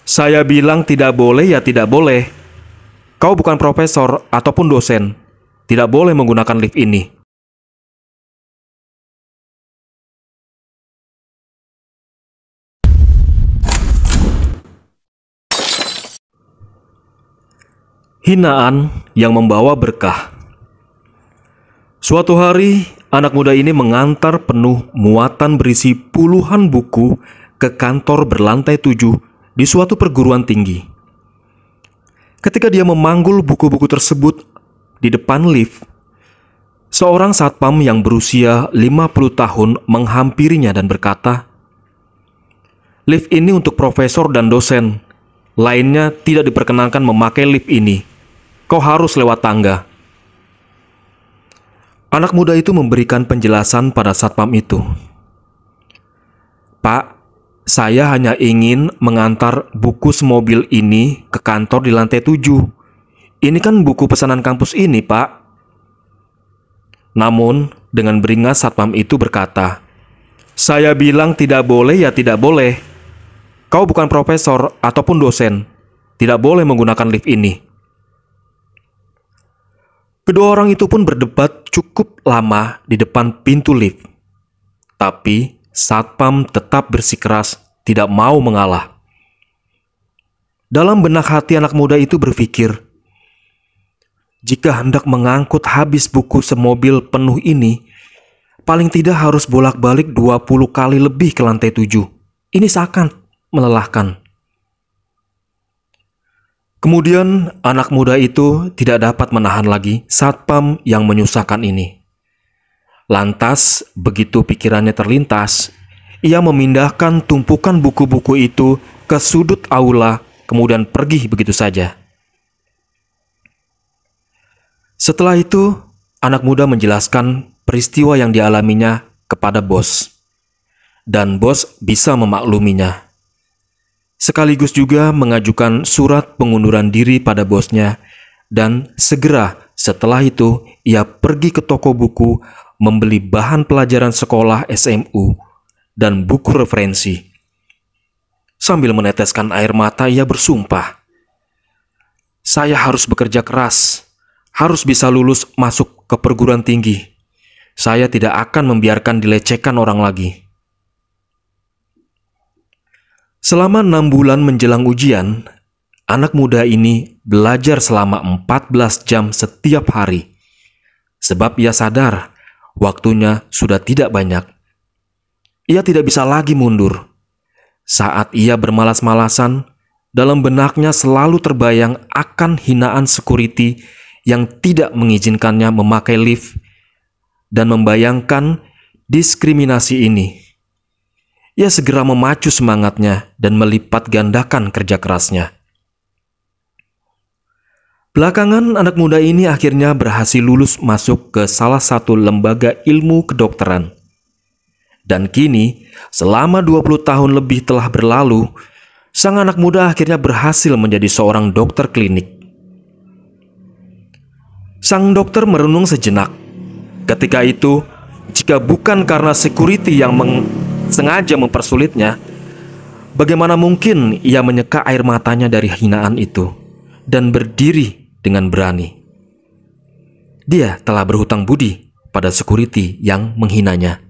Saya bilang tidak boleh ya tidak boleh. Kau bukan profesor ataupun dosen. Tidak boleh menggunakan lift ini. Hinaan yang membawa berkah. Suatu hari, anak muda ini mengantar penuh muatan berisi puluhan buku ke kantor berlantai 7 di suatu perguruan tinggi. Ketika dia memanggul buku-buku tersebut di depan lift, seorang satpam yang berusia 50 tahun menghampirinya dan berkata, "Lift ini untuk profesor dan dosen. Lainnya tidak diperkenankan memakai lift ini. Kau harus lewat tangga." Anak muda itu memberikan penjelasan pada satpam itu. "Pak, saya hanya ingin mengantar buku semobil ini ke kantor di lantai 7. Ini kan buku pesanan kampus ini, Pak." Namun, dengan beringas satpam itu berkata, "Saya bilang tidak boleh ya tidak boleh. Kau bukan profesor ataupun dosen. Tidak boleh menggunakan lift ini." Kedua orang itu pun berdebat cukup lama di depan pintu lift. Tapi satpam tetap bersikeras tidak mau mengalah. Dalam benak hati anak muda itu berpikir, jika hendak mengangkut habis buku semobil penuh ini, paling tidak harus bolak-balik 20 kali lebih ke lantai 7. Ini seakan melelahkan. Kemudian anak muda itu tidak dapat menahan lagi satpam yang menyusahkan ini. Lantas, begitu pikirannya terlintas, ia memindahkan tumpukan buku-buku itu ke sudut aula, kemudian pergi begitu saja. Setelah itu, anak muda menjelaskan peristiwa yang dialaminya kepada bos. Dan bos bisa memakluminya. Sekaligus juga mengajukan surat pengunduran diri pada bosnya, dan segera setelah itu ia pergi ke toko buku membeli bahan pelajaran sekolah SMU dan buku referensi. Sambil meneteskan air mata ia bersumpah, "Saya harus bekerja keras, harus bisa lulus masuk ke perguruan tinggi. Saya tidak akan membiarkan dilecehkan orang lagi." Selama 6 bulan menjelang ujian, anak muda ini belajar selama 14 jam setiap hari. Sebab ia sadar waktunya sudah tidak banyak. Ia tidak bisa lagi mundur. Saat ia bermalas-malasan, dalam benaknya selalu terbayang akan hinaan security yang tidak mengizinkannya memakai lift dan membayangkan diskriminasi ini. Ia segera memacu semangatnya dan melipat gandakan kerja kerasnya. Belakangan anak muda ini akhirnya berhasil lulus masuk ke salah satu lembaga ilmu kedokteran. Dan kini, selama 20 tahun lebih telah berlalu, sang anak muda akhirnya berhasil menjadi seorang dokter klinik. Sang dokter merenung sejenak. Ketika itu, jika bukan karena security yang sengaja mempersulitnya, bagaimana mungkin ia menyeka air matanya dari hinaan itu dan berdiri dengan berani? Dia telah berhutang budi pada security yang menghinanya.